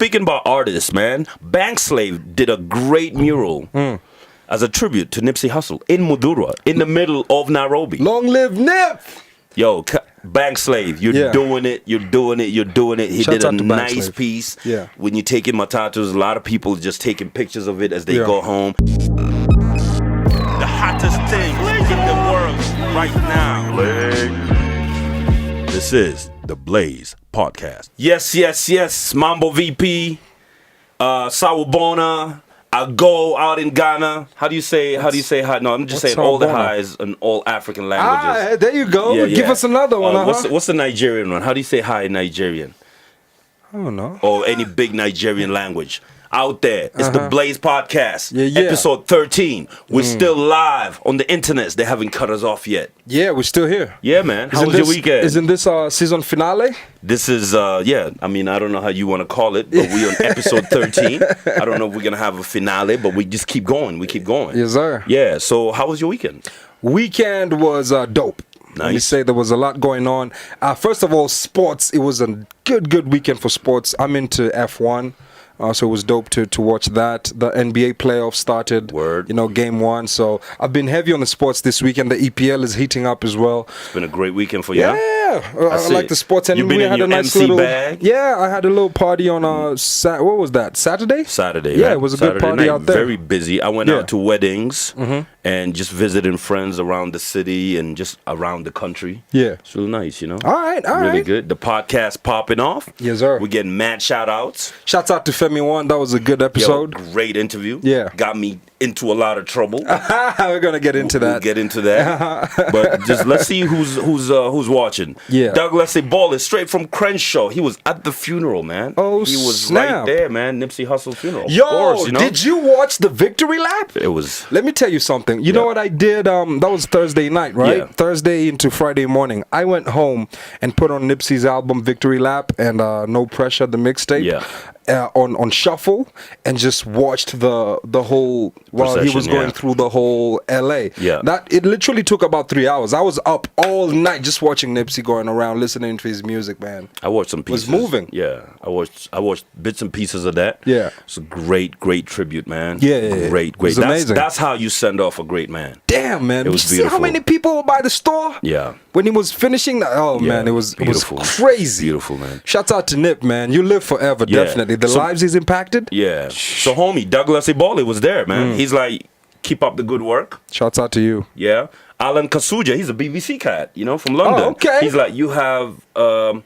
speaking about artists, man, Bankslave did a great mural as a tribute to Nipsey Hussle in Mudura, in the middle of Nairobi. Long live Nip! Yo, Bankslave, you're doing it. He Shout did a out to nice Bankslave. piece. Yeah. When you're taking matatus, a lot of people just taking pictures of it as they go home. The hottest thing in the world right now. This is the Blaze Podcast. Yes. Mambo VP, Sawubona. I go out in Ghana. How do you say hi? No, I'm just saying all the highs in all African languages. There you go. Yeah, Give us another one. What's the Nigerian one? How do you say hi in Nigerian? I don't know. Or any big Nigerian language. Out there, it's the Blaze Podcast, Yeah. episode 13. We're still live on the internet. They haven't cut us off yet. Yeah, we're still here. Yeah, man. How was your weekend? Isn't this our season finale? This is, I don't know how you want to call it, but we're on episode 13. I don't know if we're going to have a finale, but we just keep going. We keep going. Yes, sir. Yeah, so how was your weekend? Weekend was dope. Nice. Let me say there was a lot going on. First of all, sports. It was a good weekend for sports. I'm into F1. So it was dope to watch that. The NBA playoffs started. Word. Game 1. So I've been heavy on the sports this weekend. The EPL is heating up as well. It's been a great weekend for you. Yeah. I like the sports. And You've been we in had your a nice MC little bag? Yeah, I had a little party on what was that? Saturday? Saturday. Yeah, right? it was a Saturday good party night, out there. Very busy. I went out to weddings and just visiting friends around the city and just around the country. Yeah. It's really nice, All right. Really good. The podcast popping off. Yes, sir. We're getting mad shout outs. Shouts out to Femi One. That was a good episode. Yo, great interview. Yeah. Got me into a lot of trouble. We're gonna get into that. We'll get into that. But just let's see who's watching. Yeah. Douglas Ball is straight from Crenshaw. He was at the funeral, man. Oh, he was snap. right there, man. Nipsey Hussle funeral. Yo, of course, did you watch the victory lap? It was. Let me tell you something. You know what I did? That was Thursday night, right? Yeah. Thursday into Friday morning. I went home and put on Nipsey's album Victory Lap and No Pressure, the mixtape. Yeah. On shuffle and just watched the whole while he was going through the whole LA. Yeah. It literally took about 3 hours. I was up all night just watching Nipsey going around listening to his music, man. I watched some pieces. It was moving. Yeah. I watched bits and pieces of that. Yeah. It's a great tribute, man. Yeah. Great. It was amazing. That's how you send off a great man. Damn, man. It was Did you see how beautiful. many people were by the store? Yeah. When he was finishing that, man, it was beautiful. crazy. Beautiful, man. Shouts out to Nip, man. You live forever, definitely. The lives he's impacted. Yeah. So, homie, Douglas Ibole was there, man. He's like, keep up the good work. Shouts out to you. Yeah. Alan Kasuja, he's a BBC cat, from London. Oh, okay. He's like, you have a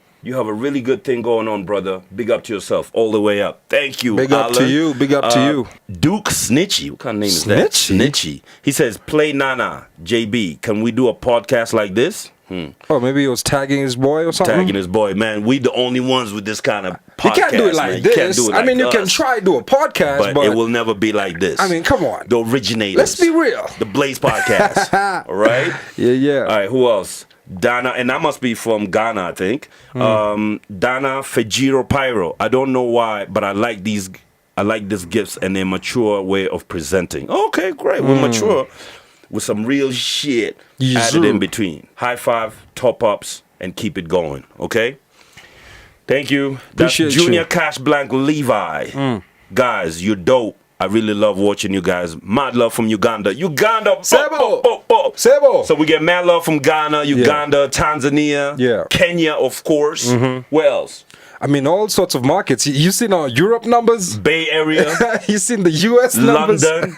really good thing going on, brother. Big up to yourself, all the way up. Thank you, Big up Alan. to you. Big up to you. Duke Snitchy. What kind of name is that? Snitchy. He says, play Nana, JB. Can we do a podcast like this? Oh, maybe he was tagging his boy or something? Tagging his boy, man. We the only ones with this kind of podcast. You can't do it like man. this. You can't do it like you us. can try to do a podcast, but it will never be like this. I mean, come on. The originators. Let's be real. The Blaze Podcast. All right? Yeah. All right, who else? Dana, and that must be from Ghana, I think. Dana Fejiro Pyro. I don't know why, but I like these gifts and their mature way of presenting. Okay, great. We're mature with some real shit added in between. High five, top ups, and keep it going. Okay? Thank you. That's Appreciate Junior you. Cash Blank Levi. Guys, you're dope. I really love watching you guys. Mad love from Uganda. Sebo. So we get mad love from Ghana, Uganda, Tanzania, Kenya, of course. Where else? I mean, all sorts of markets. You seen our Europe numbers? Bay Area. You seen the US numbers? London.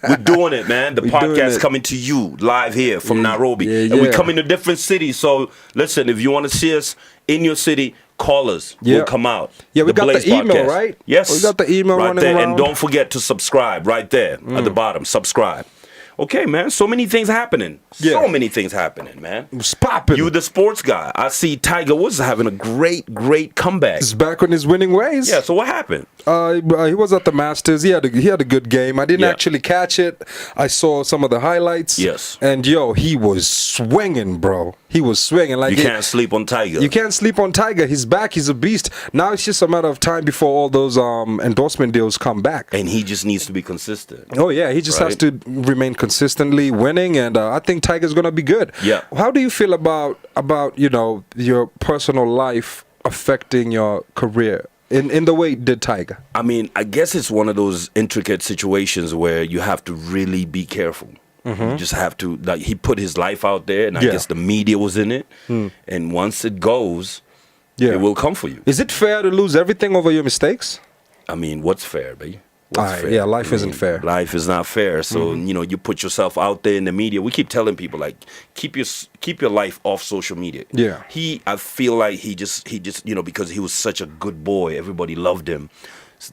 We're doing it, man. The podcast coming to you live here from Nairobi. And we come into different cities. So listen, if you want to see us in your city, call us. We'll come out. Yeah, we got Blaze the email, Podcast. right? Yes. We got the email right running there. around. And don't forget to subscribe right there at the bottom. Subscribe. Okay, man. So many things happening. So many things happening, man. It's popping. You the sports guy. I see Tiger Woods having a great comeback. He's back on his winning ways. Yeah, so what happened? He was at the Masters. He had a good game. I didn't actually catch it. I saw some of the highlights. Yes. And he was swinging, bro. He was swinging like you can't sleep on Tiger. You can't sleep on Tiger. He's back. He's a beast. Now it's just a matter of time before all those endorsement deals come back. And he just needs to be consistent. Oh yeah, he just has to remain consistently winning, and I think Tiger's gonna be good. Yeah. How do you feel about your personal life affecting your career? in the way did Tiger? I mean, I guess it's one of those intricate situations where you have to really be careful. You just have to, like, he put his life out there, and I guess the media was in it. And once it goes, it will come for you. Is it fair to lose everything over your mistakes? I mean, what's fair, baby? Fair? Yeah, life isn't fair. Life is not fair. So you put yourself out there in the media. We keep telling people, like, keep your life off social media. Yeah. I feel like he just because he was such a good boy, everybody loved him.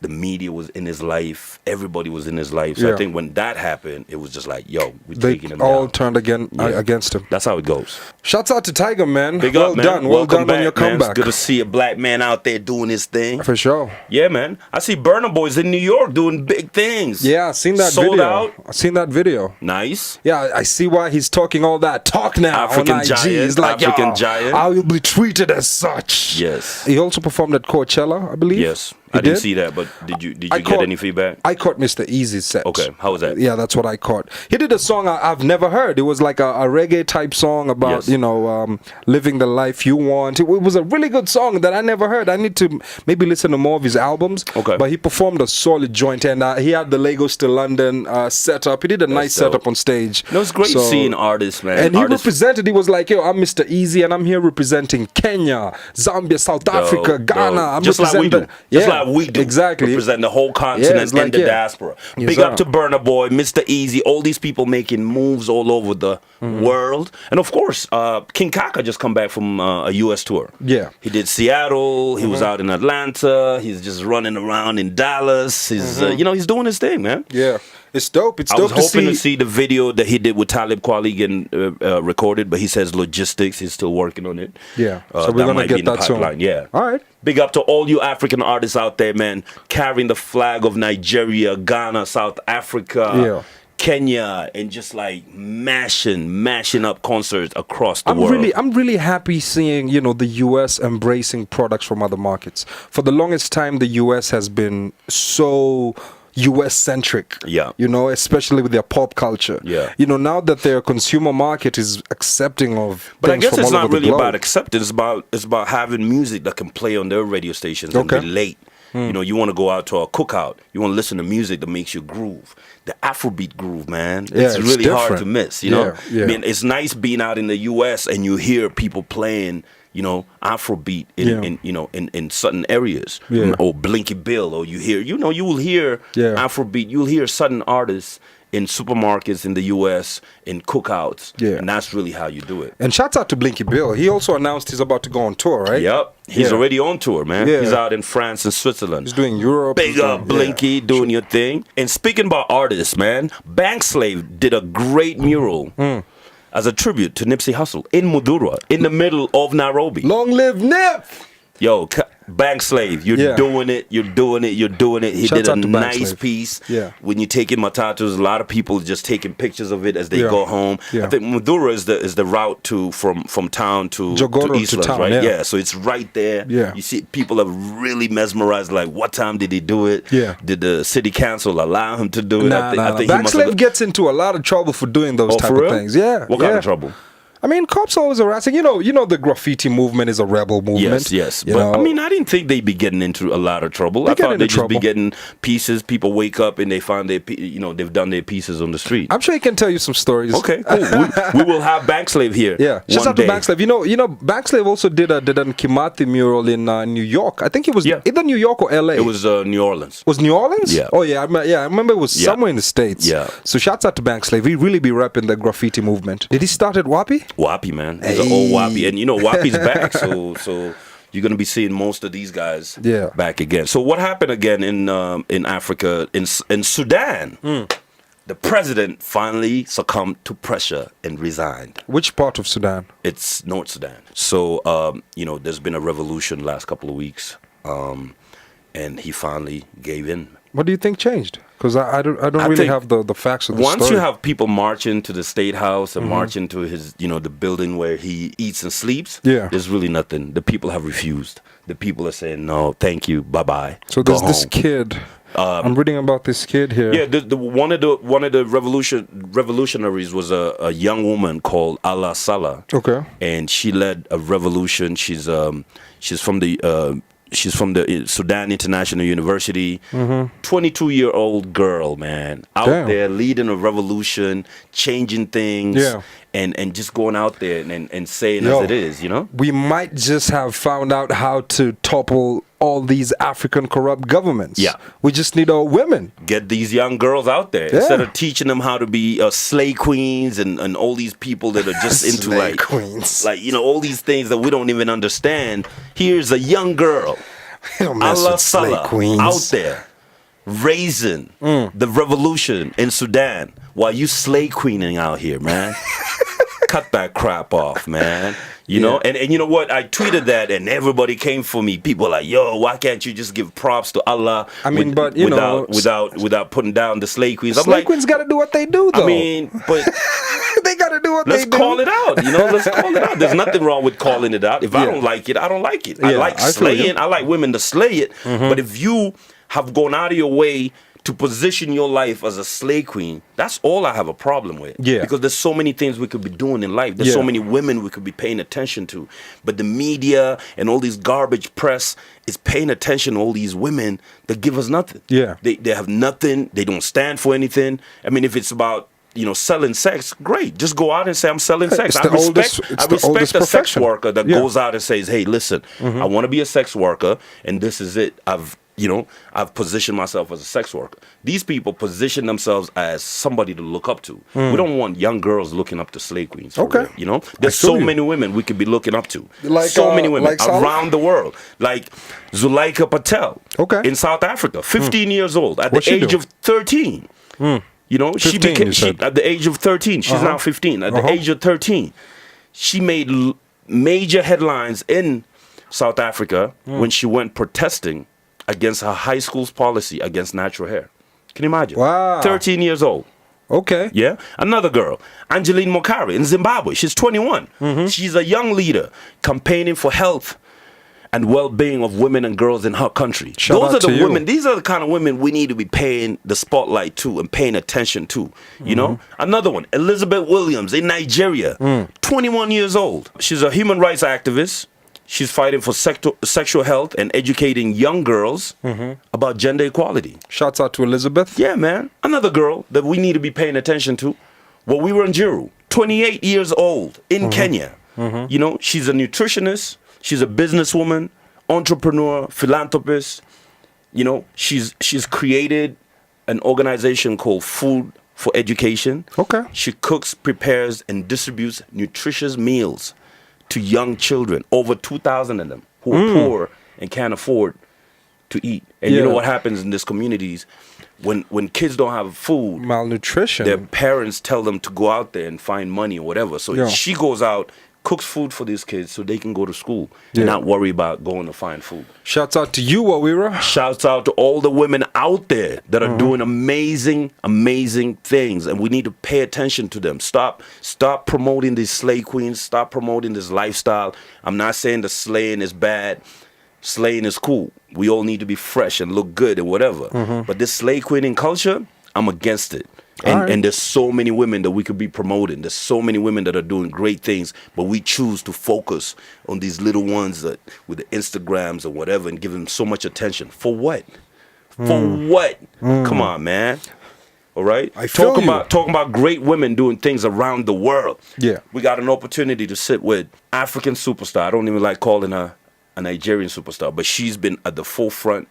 The media was in his life. Everybody was in his life. So I think when that happened, it was just like, yo, we're taking him down. They all turned against him. That's how it goes. Shouts out to Tiger, man. Big up, man. Well done back, on your comeback. Man. It's good to see a black man out there doing his thing. For sure. Yeah, man. I see Burna boys in New York doing big things. Yeah, I seen that Sold video. Out. I seen that video. Nice. Yeah, I see why he's talking all that talk now. African on IG. giant. He's like, African giant. I will be treated as such. Yes. He also performed at Coachella, I believe. Yes. I didn't see that, but did you get any feedback? I caught Mr Eazie's set. Okay, how was that? Yeah, that's what I caught. He did a song I've never heard. It was like a reggae type song about living the life you want. It was a really good song that I never heard. I need to maybe listen to more of his albums. Okay. But he performed a solid joint, and he had the Lagos to London setup. He did a nice setup on stage. No, it's great seeing artists, man. And he represented. He was like, yo, I'm Mr Eazii, and I'm here representing Kenya, Zambia, South Africa, Ghana. I'm just like we do. Just like we do. Exactly. Represent the whole continent and the diaspora. Big up to Burna Boy, Mr Eazii, all these people making moves all over the world. And of course, King Kaka just come back from a US tour. Yeah. He did Seattle, he was out in Atlanta, he's just running around in Dallas. He's he's doing his thing, man. Yeah. It's dope. It's I dope was hoping to see the video that he did with Talib Kweli getting recorded, but he says logistics, he's still working on it. Yeah. So we're going to get that soon. Yeah. All right. Big up to all you African artists out there, man, carrying the flag of Nigeria, Ghana, South Africa, Kenya, and just like mashing up concerts across the world. I'm really happy seeing, the US embracing products from other markets. For the longest time, the US has been so US centric, especially with their pop culture. Yeah. Now that their consumer market is accepting of But I things guess from it's all not over the really globe. about acceptance. It's about having music that can play on their radio stations and relate. You want to go out to a cookout. You want to listen to music that makes you groove. The Afrobeat groove, man. It's really different. hard to miss, Yeah. I mean, it's nice being out in the US and you hear people playing, Afrobeat in certain areas. Or Blinky Bill, or you hear, you will hear Afrobeat. You'll hear certain artists in supermarkets in the US, in cookouts. Yeah. And that's really how you do it. And shouts out to Blinky Bill. He also announced he's about to go on tour, right? Yep. He's already on tour, man. Yeah. He's out in France and Switzerland. He's doing Europe. Big up, Blinky, doing your thing. And speaking about artists, man, Bankslave did a great mural as a tribute to Nipsey Hussle in Mudura, in the middle of Nairobi. Long live Nip! Yo, Bankslave, you're doing it. You're doing it. You're doing it. He did a nice piece. Yeah. When you take in Matatus, a lot of people just taking pictures of it as they go home. I think Mudura is the route from town to Eastlands, right? Yeah. So it's right there. Yeah. You see, people are really mesmerized. Like, what time did he do it? Yeah. Did the city council allow him to do it? Nah, I think Bankslave gets into a lot of trouble for doing those type of things. Yeah. What kind of trouble? I mean, cops always harassing. You know, the graffiti movement is a rebel movement. Yes. But I mean, I didn't think they'd be getting into a lot of trouble. I thought they'd just be getting pieces. People wake up and they find they've done their pieces on the street. I'm sure he can tell you some stories. Okay, cool. we will have Bankslave here. Yeah, shout out to Bankslave. You know, Bankslave also did a Kimathi mural in New York. I think it was either New York or LA. It was New Orleans. Was New Orleans? Yeah. Oh yeah, I remember it was somewhere in the States. Yeah. So shouts out to Bankslave. He really be repping the graffiti movement. Did he start at Wapi? Wapi, man. He's an old Wapi, and Wapi's back. So you're gonna be seeing most of these guys back again. So what happened again in Africa, in Sudan? The president finally succumbed to pressure and resigned. Which part of Sudan? It's North Sudan. So there's been a revolution last couple of weeks, and he finally gave in. What do you think changed? Because I don't really have the facts of the story. Once you have people marching to the State House and marching to his, the building where he eats and sleeps, there's really nothing. The people have refused. The people are saying, no, thank you, bye-bye. So there's this kid. I'm reading about this kid here. Yeah, one of the revolutionaries was a young woman called Alaa Salah. Okay. And she led a revolution. She's from the She's from the Sudan International University. 22-year-old girl, man, out there leading a revolution, changing things, and just going out there and saying as it is, you know? We might just have found out how to topple all these African corrupt governments. Yeah. We just need our women. Get these young girls out there. Instead of teaching them how to be slay queens and all these people that are just into like, you know, all these things that we don't even understand. Here's a young girl, Alaa Salah, out there raising the revolution in Sudan while you slay queening out here, man. Cut that crap off, man. You know, and you know what? I tweeted that, and everybody came for me. People like, "Yo, why can't you just give props to Allah?" I mean, but you know, without putting down the slay queens. Slay queens got to do what they do, though. I mean, but they got to do what they do. Let's call it out. You know, let's call it out. There's nothing wrong with calling it out. If I don't like it, I don't like it. I like slaying. I like women to slay it. But if you have gone out of your way to position your life as a slay queen, that's all I have a problem with. Yeah. Because there's so many things we could be doing in life. There's so many women we could be paying attention to. But the media and all these garbage press is paying attention to all these women that give us nothing. Yeah. They have nothing. They don't stand for anything. I mean, if it's about, you know, selling sex, great. Just go out and say, I'm selling sex. I respect a sex worker that goes out and says, hey, listen, I want to be a sex worker, and this is it. I've positioned myself as a sex worker. These people position themselves as somebody to look up to. We don't want young girls looking up to slay queens. Real, you know, there's so many women we could be looking up to. Like, so many women around the world. Like Zuleika Patel in South Africa, 15 years old, at the age of 13. You know, she became at the age of 13. She's now 15. At the age of 13, she made major headlines in South Africa when she went protesting against her high school's policy against natural hair. Can you imagine? Wow. 13 years old. Okay. Yeah. Another girl, Angeline Mokari in Zimbabwe. She's 21. She's a young leader campaigning for health and well-being of women and girls in her country. Those are the women. These are the kind of women we need to be paying the spotlight to and paying attention to. You know? Another one, Elizabeth Williams in Nigeria, 21 years old. She's a human rights activist. She's fighting for sexual health and educating young girls about gender equality. Shouts out to Elizabeth. Yeah, man. Another girl that we need to be paying attention to. Well, we were in Jiru, 28 years old in Kenya. You know, she's a nutritionist. She's a businesswoman, entrepreneur, philanthropist. You know, she's created an organization called Food for Education. Okay. She cooks, prepares, and distributes nutritious meals to young children, over 2,000 of them, who are poor and can't afford to eat. And you know what happens in these communities when kids don't have food, malnutrition, their parents tell them to go out there and find money or whatever. So she goes out, cooks food for these kids so they can go to school and not worry about going to find food. Shouts out to you, Awira. Shouts out to all the women out there that are doing amazing, amazing things, and we need to pay attention to them. Stop promoting these slay queens. Stop promoting this lifestyle. I'm not saying the slaying is bad. Slaying is cool. We all need to be fresh and look good and whatever. But this slay queening culture, I'm against it. And there's so many women that we could be promoting. There's so many women that are doing great things, but we choose to focus on these little ones that with the Instagrams or whatever and give them so much attention. For what? For what? Come on, man. All right? Talking about great women doing things around the world. Yeah. We got an opportunity to sit with African superstar. I don't even like calling her a Nigerian superstar, but she's been at the forefront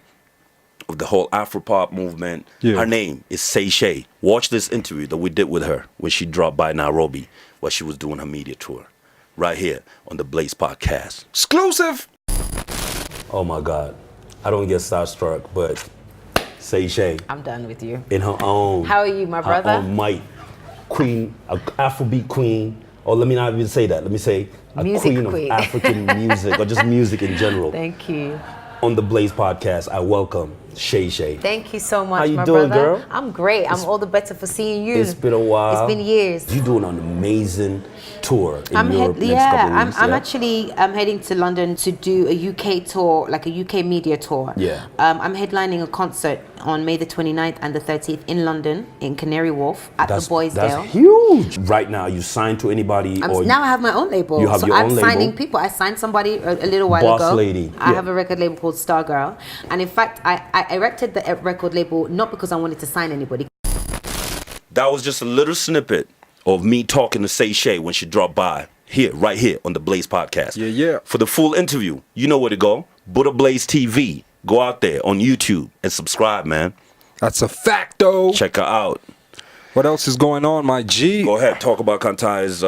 of the whole Afropop movement. Her name is Seishay. Watch this interview that we did with her when she dropped by Nairobi while she was doing her media tour. Right here on the Blaze Podcast. Exclusive! Oh my God. I don't get starstruck, but Seishay. I'm done with you. In her own. How are you, my brother? Her own might. Queen, an Afrobeat queen. Or let me not even say that. Let me say a queen of African music or just music in general. Thank you. On the Blaze Podcast, I welcome Shay. Thank you so much, How you my doing, brother. girl? I'm great. I'm all the better for seeing you. It's been a while. It's been years. You're doing an amazing tour in Europe next couple of weeks. I'm heading to London to do a UK tour, like a UK media tour. Yeah. I'm headlining a concert on May the 29th and the 30th in London, in Canary Wharf, at the Boysdale. That's huge. Right now, you signed to anybody? Now I have my own label. You have your own label? I'm signing people. I signed somebody a little while Boss ago. lady. I have a record label called Stargirl. And in fact, I erected the record label not because I wanted to sign anybody. That was just a little snippet of me talking to Shay when she dropped by right here on the Blaze podcast. Yeah. For the full interview, you know where to go. BuddhaBlaze TV. Go out there on YouTube and subscribe, man. That's a fact, though. Check her out. What else is going on, my G? Go ahead, talk about Kantai's,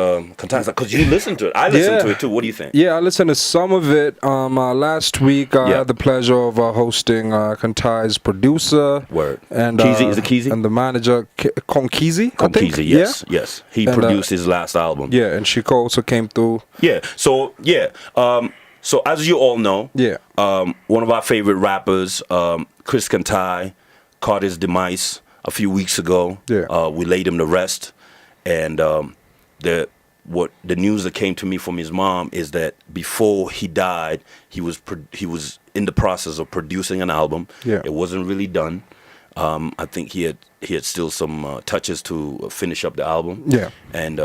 because you listened to it. I listened to it too. What do you think? Yeah, I listened to some of it. Last week, I had the pleasure of hosting Kantai's producer. Word. And Keezy, is it Keezy? And the manager, Keezy, I think. Keezy, yes. He produced his last album. Yeah, and Chico also came through. Yeah, so as you all know, one of our favorite rappers, Chris Kantai, caught his demise a few weeks ago. We laid him to rest, and the news that came to me from his mom is that before he died, he was in the process of producing an album. It wasn't really done. I think he had still some touches to finish up the album. And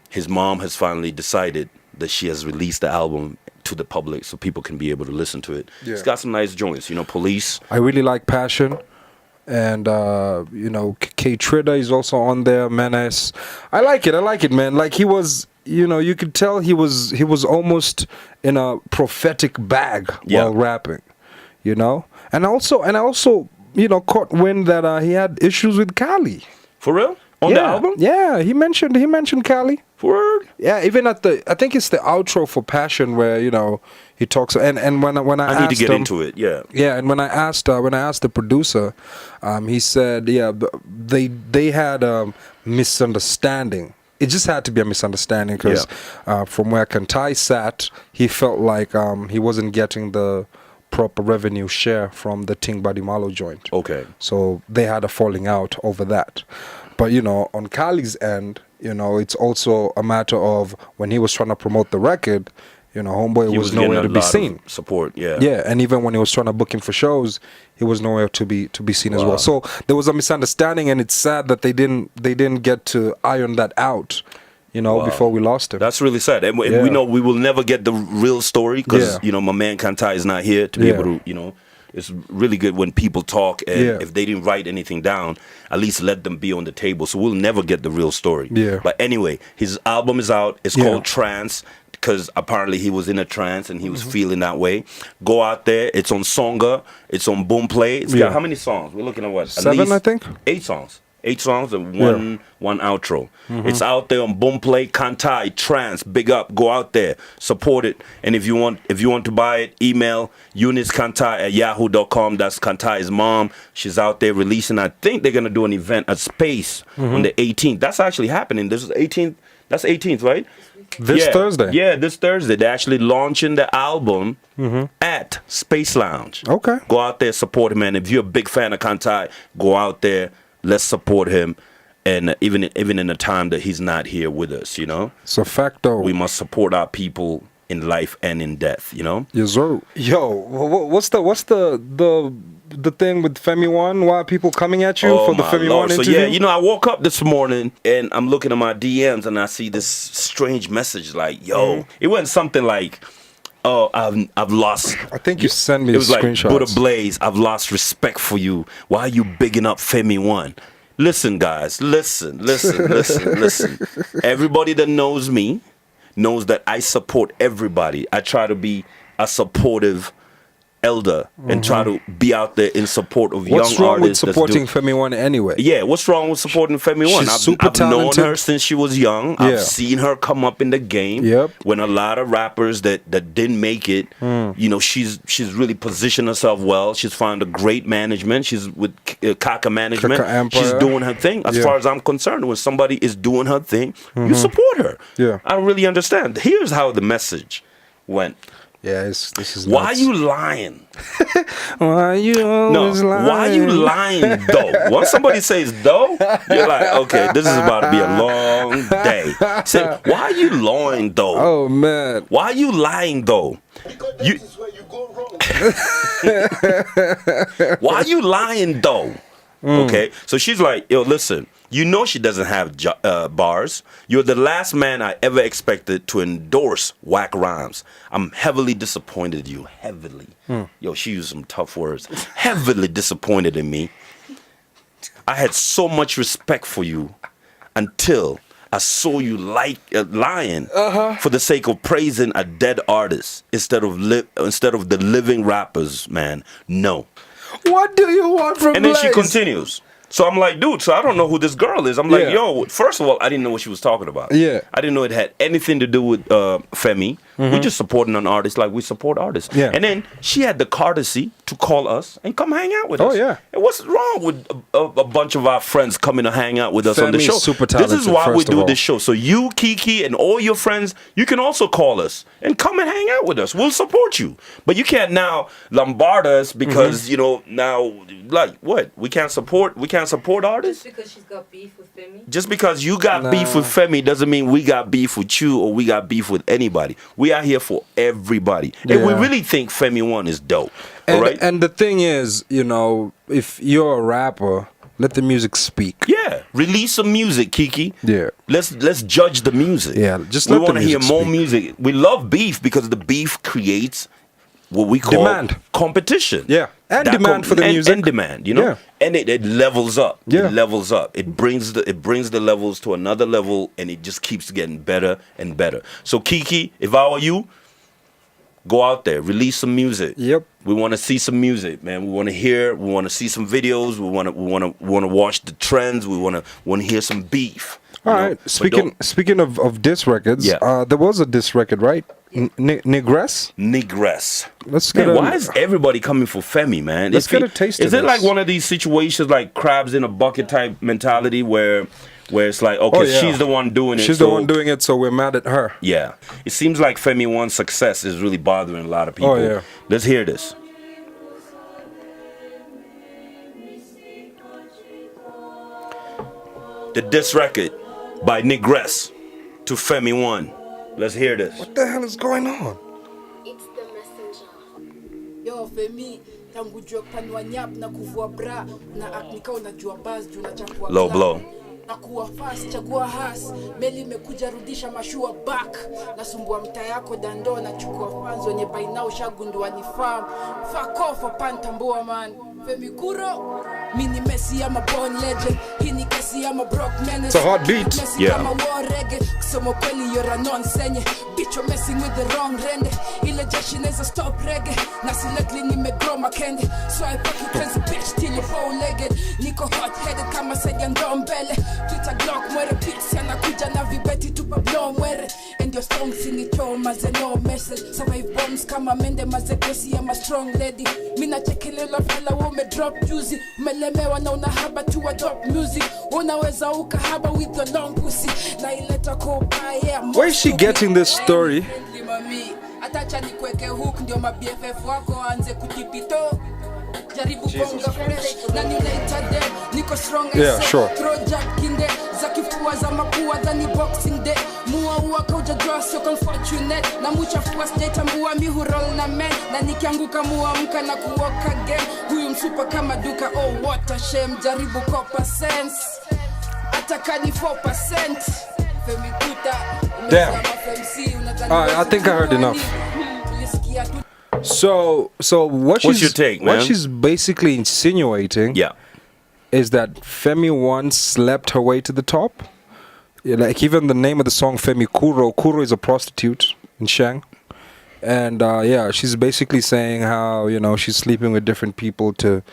his mom has finally decided that she has released the album to the public so people can be able to listen to it. It's got some nice joints, Police. I really like Passion. And K Trida is also on there. Menace, I like it, man. Like he was, you could tell he was almost in a prophetic bag while rapping, and I also caught wind that he had issues with Cali. For real? On the album? Yeah, he mentioned Cali. Word? Yeah, even I think it's the outro for Passion where he talks, and when I need asked to get him, into it, and when I asked the producer, he said they had a misunderstanding. It just had to be a misunderstanding because from where Kantai sat, he felt like he wasn't getting the proper revenue share from the Ting Badi Malo joint. Okay. So they had a falling out over that. But on Kali's end, it's also a matter of when he was trying to promote the record, Homeboy was nowhere to be seen. Support, Yeah, and even when he was trying to book him for shows, he was nowhere to be seen as well. So there was a misunderstanding, and it's sad that they didn't get to iron that out, before we lost him. That's really sad, and we know we will never get the real story because my man Kantai is not here to be able to It's really good when people talk, and if they didn't write anything down, at least let them be on the table. So we'll never get the real story. But anyway, his album is out. It's called Trance, because apparently he was in a trance and he was feeling that way. Go out there. It's on Songa. It's on Boomplay. It's got how many songs? We're looking at what? 7, I think. 8 songs. 8 songs and one outro. It's out there on Boomplay, Kantai, Trance, big up. Go out there, support it. And if you want to buy it, email eunicekantai@yahoo.com. That's Kantai's mom. She's out there releasing. I think they're gonna do an event at Space on the 18th. That's actually happening. This is 18th. That's 18th, right? This Thursday. Yeah, this Thursday. They're actually launching the album at Space Lounge. Okay. Go out there, support him, man. If you're a big fan of Kantai, go out there. Let's support him, and even in a time that he's not here with us, It's a fact, though. We must support our people in life and in death, Yes, sir. Yo, what's the thing with Femi One? Why are people coming at you for the Femi One interview? So I woke up this morning and I'm looking at my DMs and I see this strange message like, yo, it wasn't something like, oh, I've lost. I think you sent me it was screenshots. Like, Buddha Blaze, I've lost respect for you. Why are you bigging up Femi One? Listen, guys, listen. Everybody that knows me knows that I support everybody. I try to be a supportive elder and try to be out there in support of young artists. What's wrong with supporting Femi One anyway? Yeah, what's wrong with supporting Femi One? I've known her since she was young. I've seen her come up in the game. When a lot of rappers that didn't make it, she's really positioned herself well. She's found a great management. She's with Kaka Management. She's doing her thing. As far as I'm concerned, when somebody is doing her thing, you support her. I don't really understand. Here's how the message went. Yeah, this is. Why are you lying? Why are you always lying? Why are you lying though? Once somebody says though, you're like, okay, this is about to be a long day. Say, why are you lying though? Oh man. Why are you lying though? Because this is where you go wrong. Why are you lying though? Okay, so she's like, yo, listen, you know she doesn't have bars. You're the last man I ever expected to endorse whack rhymes. I'm heavily disappointed in you. Heavily. Yo, she used some tough words. Heavily disappointed in me. I had so much respect for you until I saw you lying for the sake of praising a dead artist instead of the living rappers, man. No. What do you want from And then she Blaze? continues. So I'm like, dude, so I don't know who this girl is. I'm like, yo, first of all, I didn't know what she was talking about. Yeah. I didn't know it had anything to do with Femi. We're just supporting an artist like we support artists. Yeah. And then she had the courtesy to call us and come hang out with us. Oh, yeah. And what's wrong with a bunch of our friends coming to hang out with us on the Femi is show? super This is talented, why we first of do all. this show. So you, Kiki, and all your friends, you can also call us and come and hang out with us. We'll support you. But you can't now lombard us because, you know, now, like, what? We can't support artists? Because she's got beef with Femi. Just because you got beef with Femi doesn't mean we got beef with you or we got beef with anybody. We are here for everybody. And we Yeah. really think Femi 1 is dope. And, all right? and the thing is, you know, if you're a rapper, let the music speak. Yeah. Release some music, Kiki. Yeah. Let's judge the music. Yeah, just we let the want to hear music more speak. music. We love beef because the beef creates what we call Demand. competition. Yeah. And demand for the music. And demand, you know? Yeah. And it levels up. Yeah. It levels up. It brings the levels to another level, and it just keeps getting better and better. So Kiki, if I were you, go out there, release some music. Yep. We want to see some music, man. We want to hear. We want to see some videos. We want to watch the trends. We want to hear some beef. All you know? right. But Speaking of diss records, Yeah. there was a diss record, right? Negress. Negress. Let's get Man, a- why is everybody coming for Femi, man? Let's get a taste Is of it like this. one of these situations like crabs in a bucket type mentality where it's like, okay, Oh, yeah. she's the one doing it. She's so- the one doing it, so we're mad at her. Yeah. It seems like Femi 1's success is really bothering a lot of people. Oh, yeah. Let's hear this. The diss record by Negress to Femi 1. Let's hear this. What the hell is going on? It's the messenger. Yo Femi, tangu jua panwa nyap na kuvua bra na aknika unajua buzz juu unachafua Low club. blow. Na kuwa fast chagua has meli imekuja rudisha mashua back nasumbua mtaa yako dando na chukua fans wenye by now shagundua ni farm fuck off apantambua man Femi Kuro mini Messi ama born legend hii ni kesi ama broke menace It's a hot beat. Messi Yeah. kama war reggae kusema kweli you're a nonsense bitch you're messing with the wrong rende ile jeshi neza stop reggae na selectly nimegrow makende so I pack you crazy bitch till you four legged niko hot headed kama saidia ndo mbele Twitter Glock mwere beats anakuja na vibeti tupa blow mwere and your songs in it all maze no message survive bombs kama mende maze kesi ama strong lady mina chekelela fela wome drop juicy umelemewa na unahaba tu wa top music unaweza ukahaba with the long pussy na ileta kubaya Where is she getting this story? atacha nikweke hook ndio mabff wako anze kutipito jaribu bonga fresh na ninaita dead niko strong Yeah, sure. project kinde za kifua za mapua dhani boxing day mua uwaka ujajua sio unfortunate na muchafua sijaitambua mi hurol na men na nikianguka muamka na kuwalk again huyu msupa kama duka oh what a shame jaribu kopa sense ataka ni 4% Femi Kuta Damn. FMC, unadhani Alright, I think I heard enough. ulisikia tu So what What's she's your take, man? what she's basically insinuating Yeah. is that Femi once slept her way to the top. Yeah, like even the name of the song Femi Kuro. Kuro is a prostitute in Shang. And yeah, she's basically saying how, you know, she's sleeping with different people to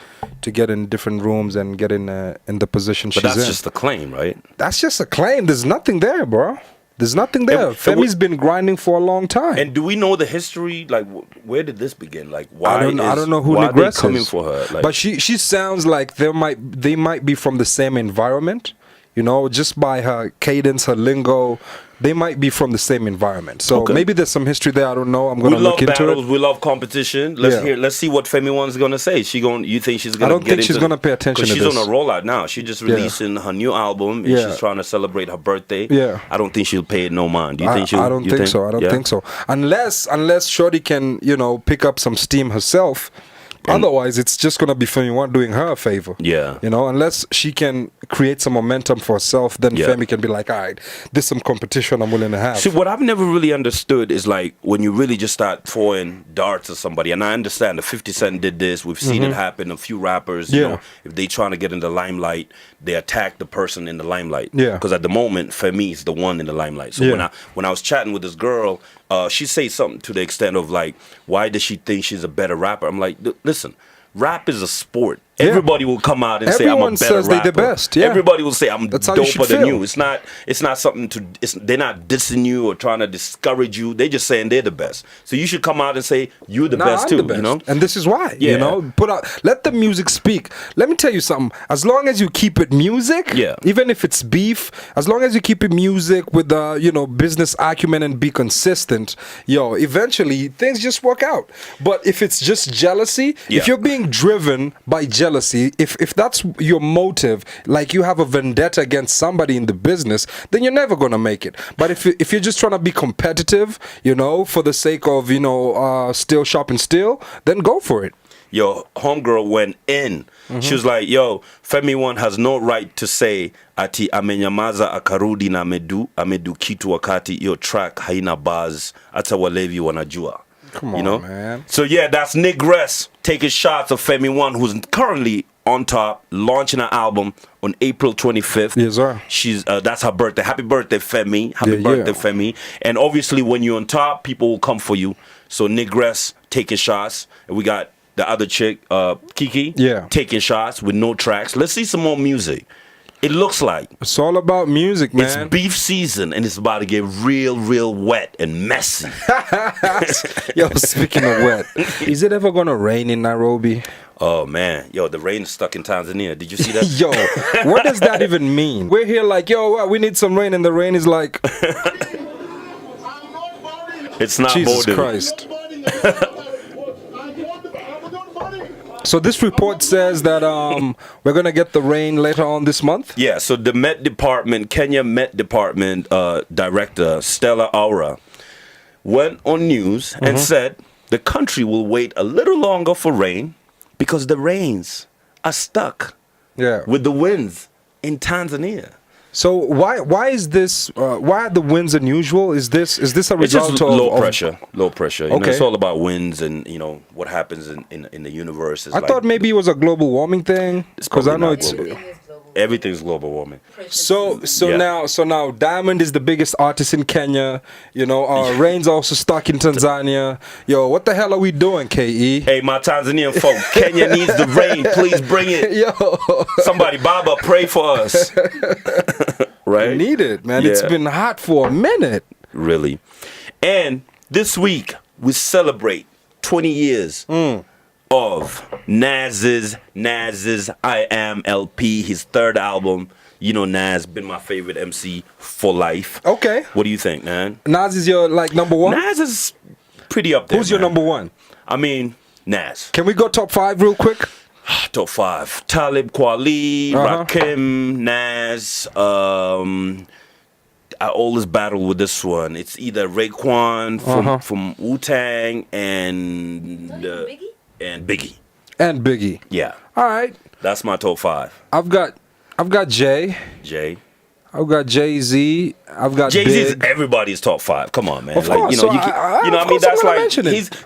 get in different rooms and get in the position But she's that's in. just the claim, right? That's just a claim. There's nothing there, bro. There's nothing there. And Femi's been grinding for a long time. And do we know the history? Like, where did this begin? Like, why? I don't know who why are they Negress coming is. for her? Like, But she sounds like they might be from the same environment. You know, just by her cadence, her lingo, they might be from the same environment. So maybe there's some history there. I don't know. I'm gonna look into it. We love competition. Let's see what Femi One's gonna say. You think she's gonna? I don't think she's gonna pay attention to this. She's on a rollout now. She just releasing her new album, and she's trying to celebrate her birthday. Yeah, I don't think she'll pay it no mind. Do you think she'll? I don't think so. I don't think so. Unless Shorty can, pick up some steam herself. Otherwise, it's just gonna be Femi One doing her a favor. Yeah, unless she can create some momentum for herself, then Femi can be like, all right, this is some competition I'm willing to have. See, what I've never really understood is like when you really just start throwing darts at somebody, and I understand the 50 Cent did this. We've seen it happen. A few rappers, you know, if they trying to get in the limelight, they attack the person in the limelight. Yeah. Because at the moment, Femi is the one in the limelight. So when I was chatting with this girl, she said something to the extent of like, why does she think she's a better rapper? I'm like, listen, rap is a sport. Everybody will come out and say I'm a better says rapper. They're the best. Yeah. Everybody will say I'm doper than you. It's not something they're not dissing you or trying to discourage you. They're just saying they're the best. So you should come out and say you're the best too. You know? And this is why. Let the music speak. Let me tell you something. As long as you keep it music, even if it's beef, as long as you keep it music with the business acumen and be consistent, eventually things just work out. But if it's just jealousy, if you're being driven by jealousy, if that's your motive, like you have a vendetta against somebody in the business, then you're never gonna make it. But if you're just trying to be competitive, for the sake of steal, shop and steal, then go for it. Yo, homegirl went in. She was like, yo, Femi One has no right to say ati amenyamaza akarudi na amedu kitu wakati yo track haina bars hata walevi wanajua. Come on, man. So that's Nigress taking shots of Femi One, who's currently on top, launching an album on April 25th. Yes, sir. She's that's her birthday. Happy birthday, Femi. Happy birthday, Femi. And obviously, when you're on top, people will come for you. So Nigress taking shots, and we got the other chick, Kiki, taking shots with no tracks. Let's see some more music. It looks like it's all about music, man. It's beef season, and it's about to get real wet and messy. Yo, speaking of wet, is it ever gonna rain in Nairobi? Oh man, yo, the rain is stuck in Tanzania. Did you see that? Yo, what does that even mean? We're here like, yo, we need some rain, and the rain is like, it's not Jesus boarding. Christ. So this report says that we're gonna get the rain later on this month. Yeah. So the Kenya Met Department director Stella Aura went on news and said the country will wait a little longer for rain because the rains are stuck. With the winds in Tanzania. So why is this? Why are the winds unusual? Is this a result it's just of low pressure? Low pressure. You know, Okay. it's all about winds and what happens in the universe. I thought maybe it was a global warming thing because I know it's. Everything's global warming. So now Diamond is the biggest artist in Kenya. Rain's also stuck in Tanzania. Yo, what the hell are we doing, KE? Hey, my Tanzanian folk, Kenya needs the rain. Please bring it. Yo, somebody, Baba, pray for us. Right? We need it, man. It's been hot for a minute. Really. And this week we celebrate 20 years of Nas's I Am LP, his third album. Nas been my favorite MC for life. Okay. What do you think, man? Nas is your number one? Nas is pretty up there. Who's your number one? I mean, Nas. Can we go top 5 real quick? Top 5. Talib Kweli, Rakim, Nas. I always battle with this one. It's either Raekwon from Wu-Tang and Biggie. And Biggie. Yeah. All right. That's my top 5. I've got Jay. I've got Jay-Z. I've got Jay-Z is Big. everybody's top 5. Come on, man. Of course. I mean, that's like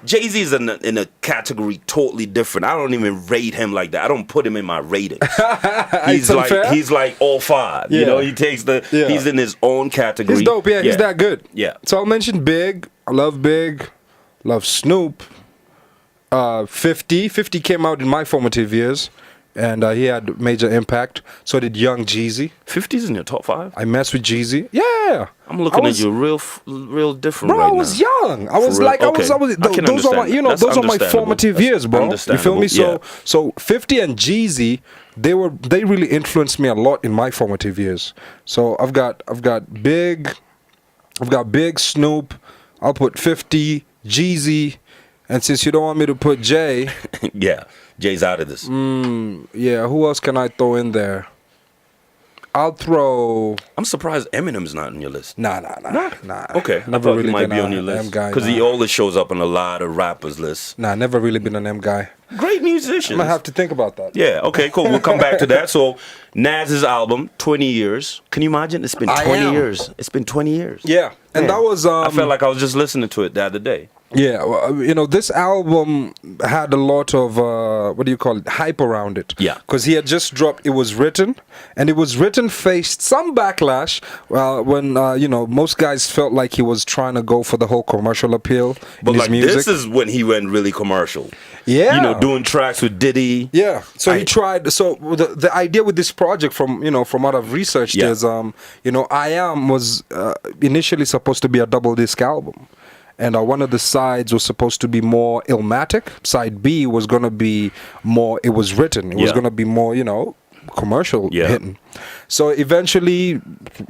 Jay-Z is in a category totally different. I don't even rate him like that. I don't put him in my rating. he's like all 5. Yeah. He takes he's in his own category. He's dope. Yeah, he's that good. Yeah. So I'll mention Big. I love Big. Love Snoop. 50 came out in my formative years. and he had major impact. So did Young Jeezy. 50's in your top 5? I messed with Jeezy. Yeah. I'm looking at you real different bro, right now. I was young. I was real? like, Okay. those are my, those are my formative years, bro. You feel me? So, Yeah. so 50 and Jeezy, they really influenced me a lot in my formative years. So I've got Big Snoop. I'll put 50, Jeezy, and since you don't want me to put Jay, yeah, Jay's out of this. Yeah, who else can I throw in there? I'll throw. I'm surprised Eminem's not on your list. Nah. Okay, I thought he might be on your list because he always shows up on a lot of rappers' lists. Nah, never really been an M guy. Great musician. I'm gonna have to think about that. Yeah. Okay. Cool. We'll come back to that. So, Nas's album, 20 years. Can you imagine? It's been 20 years. It's been 20 years. Yeah, and that was. I felt like I was just listening to it the other day. Yeah, well, this album had a lot of hype around it. Yeah, because he had just dropped. It was written, and it was written faced some backlash. When most guys felt like he was trying to go for the whole commercial appeal. But in his music. This is when he went really commercial. Yeah, doing tracks with Diddy. Yeah, so he tried. So the idea with this project, from what I've researched, is I Am was initially supposed to be a double disc album. And one of the sides was supposed to be more Illmatic. Side B was going to be more, it was written. It was going to be more, commercial hitting. So eventually,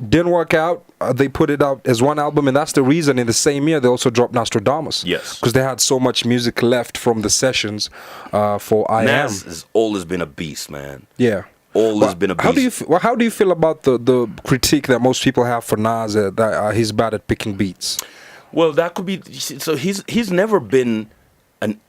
didn't work out. They put it out as one album. And that's the reason in the same year, they also dropped Nostradamus. Yes. Because they had so much music left from the sessions for I Am. Nas has always been a beast, man. Yeah. Always been a beast. How do you feel about the critique that most people have for Nas, that he's bad at picking beats? Well, that could be. So he's never been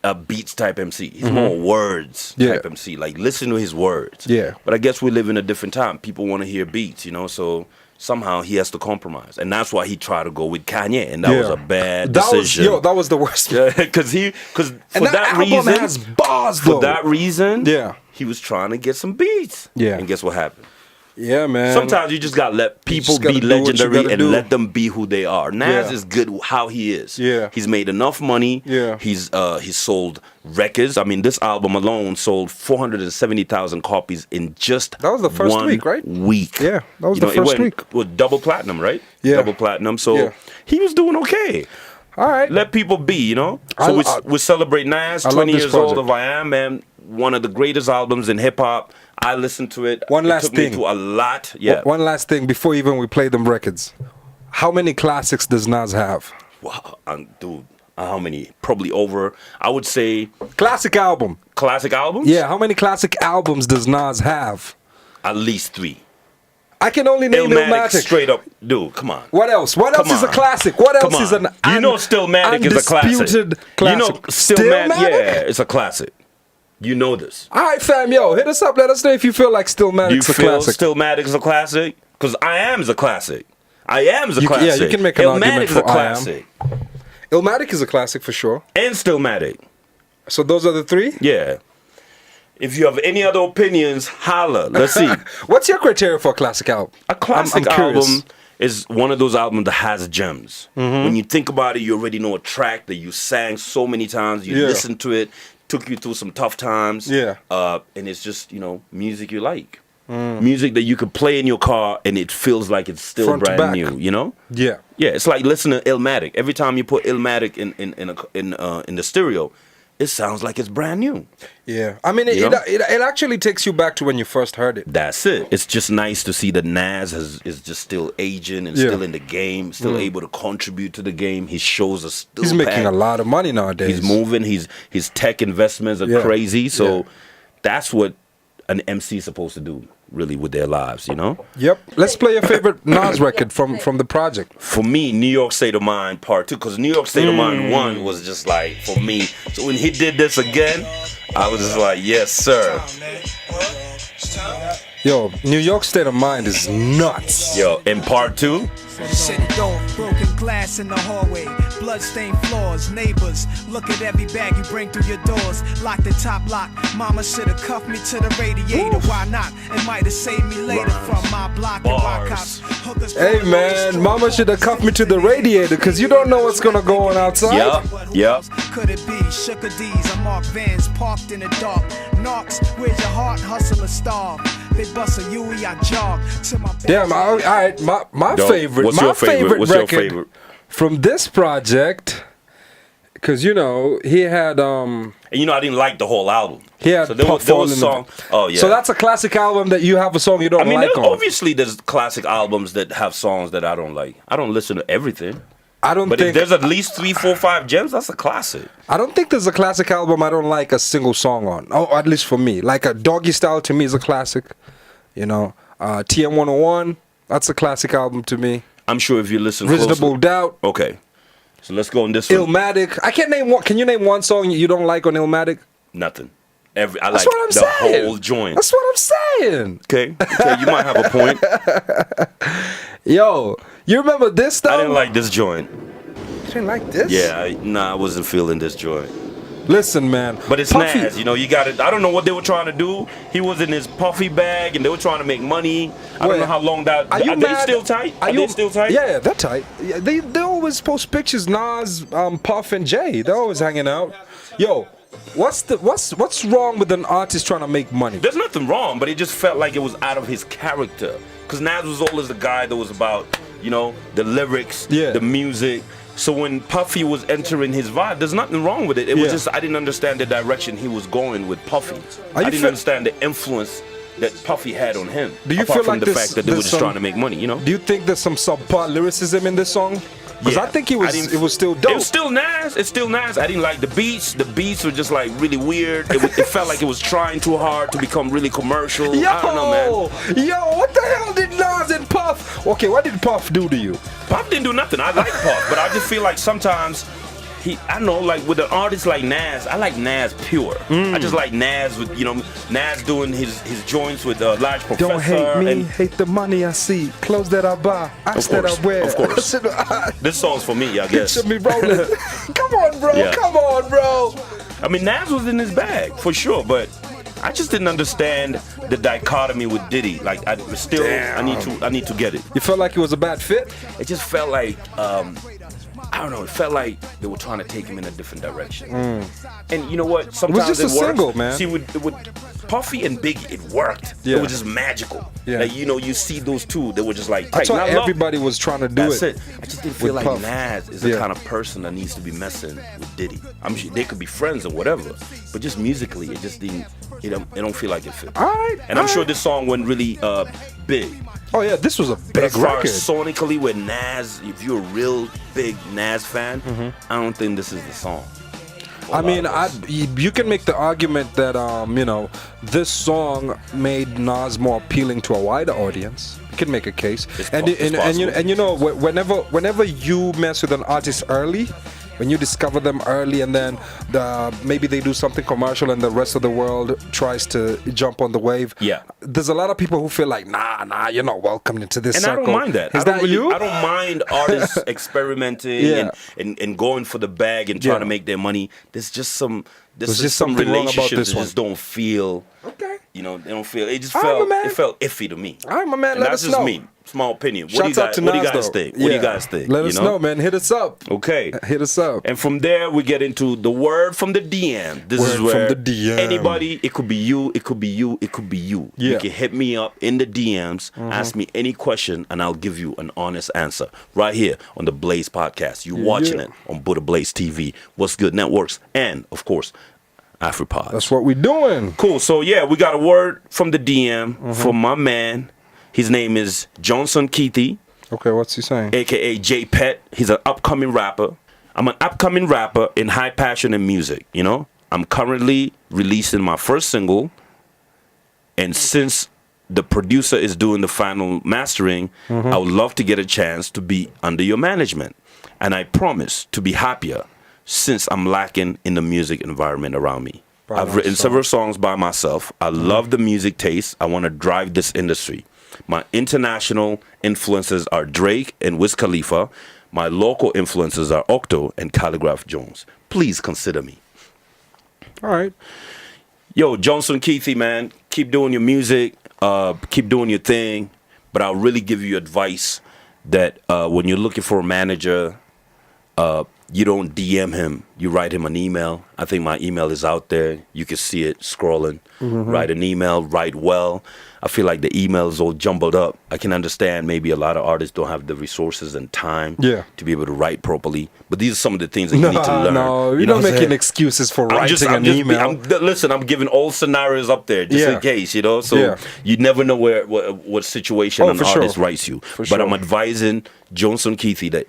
a beats type MC. He's more words type MC. Like, listen to his words. Yeah. But I guess we live in a different time. People want to hear beats, So somehow he has to compromise, and that's why he tried to go with Kanye, and that was a bad decision. That was the worst. Because for that reason, has bars, though. For that reason, yeah, he was trying to get some beats. Yeah. And guess what happened? Yeah, man. Sometimes you just gotta let people be legendary and let them be who they are. Nas is good how he is. Yeah. He's made enough money. Yeah. He's sold records. I mean, this album alone sold 470,000 copies in just that was the first 1 week, right? Week. Yeah, that was the first week. It was double platinum, right? Yeah. Double platinum. So he was doing okay. All right. Let people be, So we celebrate Nas, 20 years old of I Am, man. One of the greatest albums in hip hop. I listened to it. One last thing. It took me to a lot. Yeah. One last thing before even we play them records. How many classics does Nas have? Wow, dude. How many? Probably over. I would say. Classic album. Classic albums? Yeah. How many classic albums does Nas have? At least 3. I can only name Illmatic. Straight up, dude. Come on. What else? What else is a classic? What else is an Stillmatic is a classic. Undisputed classic. Stillmatic. Yeah, it's a classic. You know this. All right, fam, yo, hit us up. Let us know if you feel like Stillmatic's a classic. Stillmatic is a classic? Because I Am is a classic. I Am is a classic. Yeah, you can make an argument for classic. Illmatic is a classic for sure. And Stillmatic. So those are the 3? Yeah. If you have any other opinions, holla. Let's see. What's your criteria for a classic album? A classic album is one of those albums that has gems. When you think about it, you already know a track that you sang so many times. You listen to it. Took you through some tough times. Yeah. And it's just, music you like. Music that you could play in your car and it feels like it's still front brand new, Yeah. Yeah, it's like listening to Illmatic. Every time you put Illmatic in the stereo, it sounds like it's brand new. Yeah. I mean, it actually takes you back to when you first heard it. That's it. It's just nice to see that Nas is just still aging and still in the game, still able to contribute to the game. His shows are still He's making a lot of money nowadays. He's moving. His tech investments are crazy. So that's what an MC is supposed to do, really, with their lives, Yep. Let's play your favorite Nas record from the project. For me, New York State of Mind Part 2, because New York State of Mind 1 was just like, for me. So when he did this again, I was just like, yes, sir. Yo, New York State of Mind is nuts. Yo, in Part 2, glass in the hallway, bloodstained floors, neighbors. Look at every bag you bring through your doors. Lock the top lock. Mama should have cuffed me to the radiator. Why not? It might have saved me later from my block and rock cops. Hey man, mama should have cuffed me to the radiator because you don't know what's gonna go on outside. Yep. Could it be Sugar D's? I'm Mark Vans parked in the dark. Knox, where's your heart? Hustle or starve. They bust a Yui, I jog to my. Damn, all right, my favorite. What's my your favorite? What's your record favorite? From this project, because you know he had And you know I didn't like the whole album. He had so there was song. Oh yeah. So that's a classic album that you have a song you don't like on. Obviously there's classic albums that have songs that I don't like. I don't listen to everything. But if there's at least 3, 4, 5 gems, that's a classic. I don't think there's a classic album I don't like a single song on. Oh, at least for me. Like a Doggy Style to me is a classic. You know, TM 101, that's a classic album to me. I'm sure if you listen Reasonable Doubt. Okay. So let's go on this one. Illmatic. I can't name one. Can you name one song you don't like on Illmatic? Nothing. I That's like what I'm the saying. whole joint. That's what I'm saying. Okay, you might have a point. Yo, you remember this though? I didn't like this joint. You didn't like this? Yeah, I wasn't feeling this joint. Listen, man. But it's Puffy. Nas, you know, you got it. I don't know what they were trying to do. He was in his puffy bag and they were trying to make money. I don't know how long that. Are they still tight? Are they still tight? Yeah, they're tight. Yeah, they always post pictures. Nas, Puff, and Jay. They're always hanging out. Yo, what's wrong with an artist trying to make money? There's nothing wrong, but it just felt like it was out of his character. Because Nas was always the guy that was about, you know, the lyrics, the music. So when Puffy was entering his vibe, there's nothing wrong with it. It was just I didn't understand the direction he was going with Puffy. I didn't understand the influence that Puffy had on him. Do you apart feel from like the fact that they were just trying to make money, you know? Do you think there's some subpar lyricism in this song? Because I think it was still dope. It was still Nas. It's still Nas. I didn't like the beats. The beats were just like really weird. It felt like it was trying too hard to become really commercial. I don't know, man. Yo, what the hell did Nas and Puff? Okay, what did Puff do to you? Puff didn't do nothing. I like Puff, but I just feel like sometimes I don't know, like with an artist like Nas, I like Nas pure. I just like Nas with, you know, Nas doing his joints with Large Professor. Don't hate me, hate the money I see, clothes that I buy, eyes that I wear. Of course. This song's for me, I guess. Picture me rolling. Come on, bro. Yeah. Come on, bro. I mean, Nas was in his bag for sure, but I just didn't understand the dichotomy with Diddy. Like, I need to get it. You felt like it was a bad fit? It just felt like, I don't know, it felt like they were trying to take him in a different direction. And you know what? Sometimes it was just a single, man. See, with Puffy and Biggie, it worked. Yeah. It was just magical. Yeah. Like, you know, you see those two, they were just like, that's why everybody was trying to do that's it. I just didn't feel like Puff. Nas is the kind of person that needs to be messing with Diddy. I'm sure they could be friends or whatever, but just musically, it just didn't. It don't feel like it fit. All right. And I'm sure this song went really big. Oh yeah, this was a But big as far record. as sonically with Nas, if you're a real big Nas fan, I don't think this is the song. I mean, you can make the argument that you know, this song made Nas more appealing to a wider audience. You can make a case, and you know, whenever you mess with an artist early, when you discover them early, and then maybe they do something commercial, and the rest of the world tries to jump on the wave. Yeah, there's a lot of people who feel like, nah, you're not welcome into this circle. And I don't mind that. Is that you? I don't mind artists experimenting and going for the bag and trying to make their money. There's just some relationships that just don't feel. Okay. You know, they don't feel. It just felt iffy to me. All right, my man. And let that's us just know. me. Small opinion. What do you guys think? What do you guys think? Let us know, man. Hit us up. Okay. Hit us up. And from there, we get into the word from the DM. This is where from the DM. Anybody, it could be you, it could be you, it could be you. Yeah. You can hit me up in the DMs, ask me any question, and I'll give you an honest answer right here on the Blaze Podcast. You watching it on BuddhaBlaze TV, What's Good Networks, and of course, AfriPod. That's what we doing. Cool. So yeah, we got a word from the DM from my man. His name is Johnson Keithy. Okay, what's he saying? AKA J Pet. He's an upcoming rapper. I'm an upcoming rapper in high passion and music, you know? I'm currently releasing my first single. And since the producer is doing the final mastering, I would love to get a chance to be under your management. And I promise to be happier since I'm lacking in the music environment around me. I've written several songs by myself. I love the music taste. I want to drive this industry. My international influences are Drake and Wiz Khalifa. My local influences are Octo and Calligraph Jones. Please consider me. All right. Yo, Johnson Keithy, man, keep doing your music, keep doing your thing, but I'll really give you advice that when you're looking for a manager, you don't DM him. You write him an email. I think my email is out there. You can see it scrolling. Write an email, write well. I feel like the email is all jumbled up. I can understand maybe a lot of artists don't have the resources and time to be able to write properly. But these are some of the things that you need to learn. No, you're not making excuses for writing an email. Listen, I'm giving all scenarios up there just in case, you know. So you never know what situation an artist writes you. But I'm advising Johnson Keithy that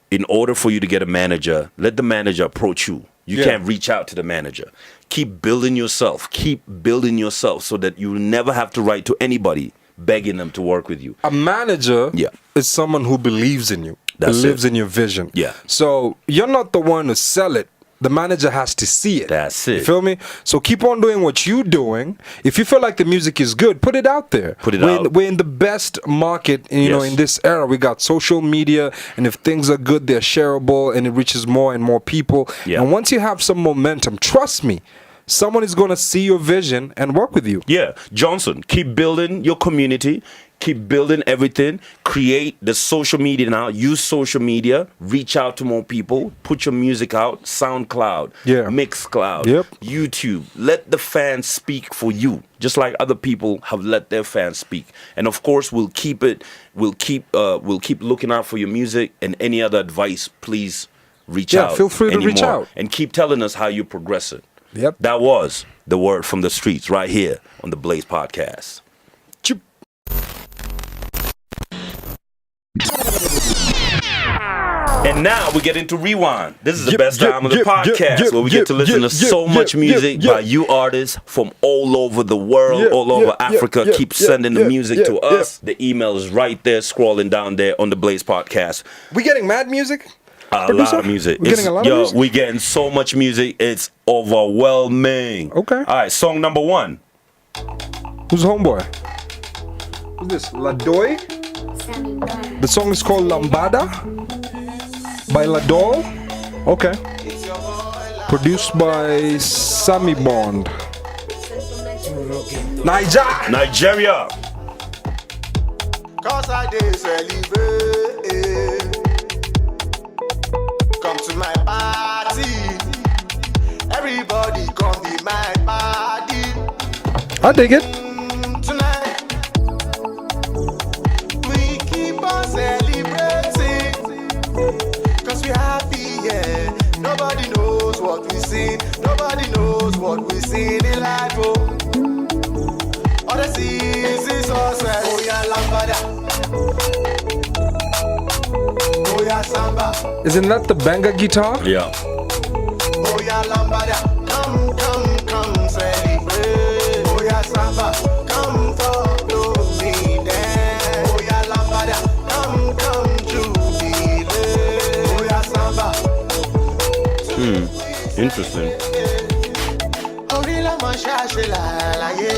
in order for you to get a manager, let the manager approach you. You can't reach out to the manager. Keep building yourself. Keep building yourself so that you will never have to write to anybody begging them to work with you. A manager is someone who believes in you, believes in your vision. Yeah. So you're not the one to sell it. The manager has to see it. That's it. You feel me? So keep on doing what you're doing. If you feel like the music is good, put it out there. Put it out. We're in the best market, you know, in this era. We got social media, and if things are good, they're shareable, and it reaches more and more people. Yeah. And once you have some momentum, trust me, someone is going to see your vision and work with you. Yeah. Johnson, keep building your community. Keep building everything. Create the social media now. Use social media. Reach out to more people. Put your music out. SoundCloud. Mixcloud. YouTube. Let the fans speak for you. Just like other people have let their fans speak. And of course, we'll keep it. We'll keep looking out for your music. And any other advice, please reach out. Feel free to reach out. And keep telling us how you're progressing. That was the word from the streets right here on the Blaze Podcast. And now we get into Rewind. This is the best time of the podcast where we get to listen to so much music by you artists from all over the world, all over Africa. Keep sending the music to us. The email is right there, scrolling down there on the Blaze Podcast. We getting mad music? A lot of music. We're getting a lot of music? We're getting so much music, it's overwhelming. Okay. All right, song number 1. Who's homeboy? Who's this? Ladoy? The song is called Lambada by Ladol. Okay. Produced by Sammy Bond. Nigeria. Cause I did celebrate. Come to my party. Everybody come be my party. I dig it. Tonight we keep on celebrating. Cause we happy, yeah. Nobody knows what we seen. Nobody knows what we seen in life, oh. All the seas is success. Oh yeah, lambada. Oh yeah, samba. Isn't that the banger guitar? Yeah. Oh yeah, lambada. Come, come, come, celebrate. Oh yeah, samba. Come follow me there. Oh yeah, lambada. Come, come, jubilate. Oh yeah, samba. Interesting. Ori la mo ṣaṣe láyé.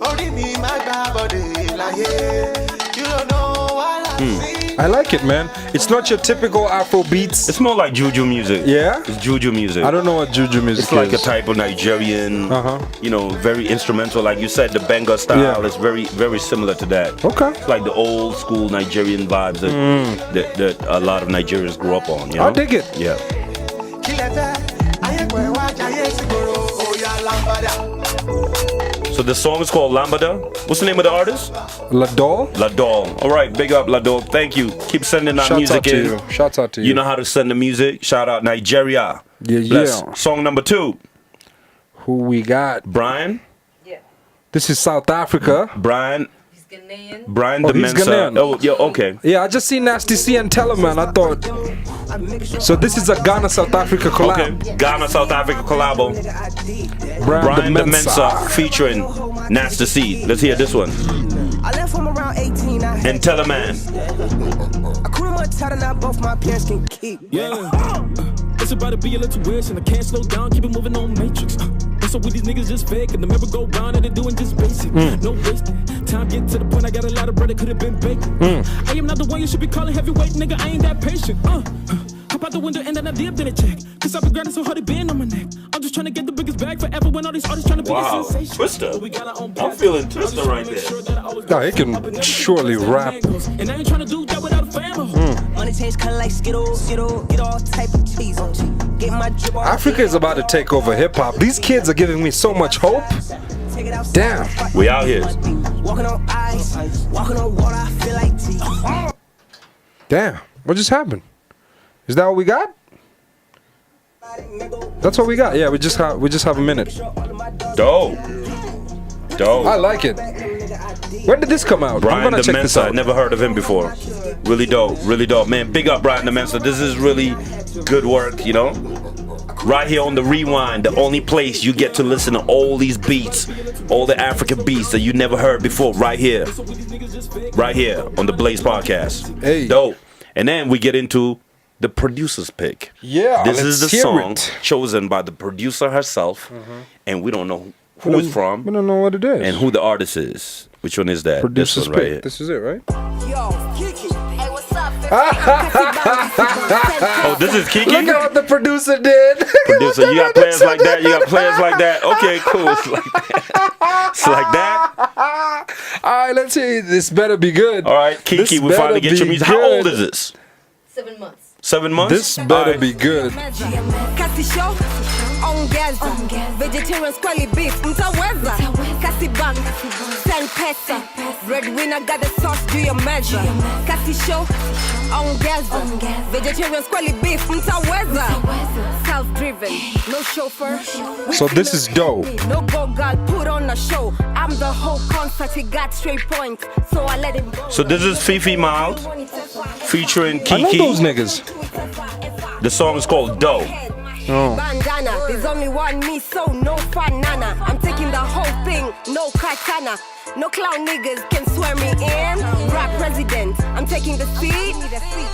Ori mi ma gba body láyé. You don't know what I see. I like it, man. It's not your typical Afro beats. It's more like juju music. Yeah? It's juju music. I don't know what juju music is. It's like a type of Nigerian, you know, very instrumental. Like you said, the Benga style is very, very similar to that. Okay. It's like the old school Nigerian vibes that a lot of Nigerians grew up on. You know? I dig it. Yeah. So the song is called Lambada. What's the name of the artist? Ladol. Ladol. All right, big up Ladol. Thank you. Keep sending that music in. Shouts out to you. You know how to send the music. Shout out Nigeria. Yeah. Song number 2. Who we got? Brian. Yeah. This is South Africa. Brian. Ghanaian. Brian he's Mensa. Ghanaian. Oh, yeah, okay. Yeah, I just seen Nasty C and Teleman. I thought. So this is a Ghana South Africa collab. Okay. Ghana South Africa collabo. Brian Mensa featuring Nasty C. Let's hear this one. I left from around 18. And Teleman. I couldn't much tighter now both my parents can keep. Yeah. It's about to be a little wish and I can't slow down, keep it moving on matrix. So with these niggas just fake and the member go round and they're doing just basic. No wasting. time get to the point I got a lot of bread that could have been bacon. I am not the one you should be calling heavyweight, nigga. I ain't that patient. Hop out the window and then I dipped in a check. Cause I've been grinding so hard it been on my neck. I'm just trying to get the biggest bag forever when all these artists trying to be a sensation. Twister. I'm feeling Twister right there. No, he can surely rap. And I ain't trying to do that without a family. Money change color like Skittles, get all type of cheese. Get my drip off. Africa is about to take over hip hop. These kids are giving me so much hope. Damn. We out here. Walking on ice, walking on water, I feel like tea. Damn. What just happened? Is that what we got? That's what we got. Yeah, we just have a minute. Dope. I like it. When did this come out? Brian I'm gonna check this Demensa. out. Never heard of him before. Really dope. Man, big up Brian Demensa. This is really good work, you know? Right here on the Rewind, the only place you get to listen to all these beats, all the African beats that you never heard before, right here on the Blaze Podcast. Hey. Dope. And then we get into the producer's pick. Yeah, this is the hear song it. chosen by the producer herself, and we don't know who it's from. We don't know what it is. And who the artist is. Which one is that? Producer's this one right pick. here. This is it, right? Yo, Kiki. Hey, what's up? Oh, this is Kiki? Look at what the producer did. Producer, you got players like that? You got players like that? Okay, cool. It's like that. It's like that. All right, let's see. This better be good. All right, Kiki, we finally get your music. How old is this? 7 months. 7 months? This better be good. Kasi show, ongeza. Vegetarian squally beef, mtaweza. Kasi bank, send pesa. Breadwinner got the sauce, do your measure. Kasi show, ongeza. Vegetarian squally beef, mtaweza. Self-driven, no chauffeur. So this is dope. No go girl, put on a show. I'm the whole concert, he got straight points. So I let him go. So this is Fifi Mild featuring Kiki. I know those niggas. The song is called Dope. Oh. Bandana, there's only one me, so no fun nana. I'm taking the whole thing, no katana. No clown niggas can swear me in. Rap president, I'm taking the seat.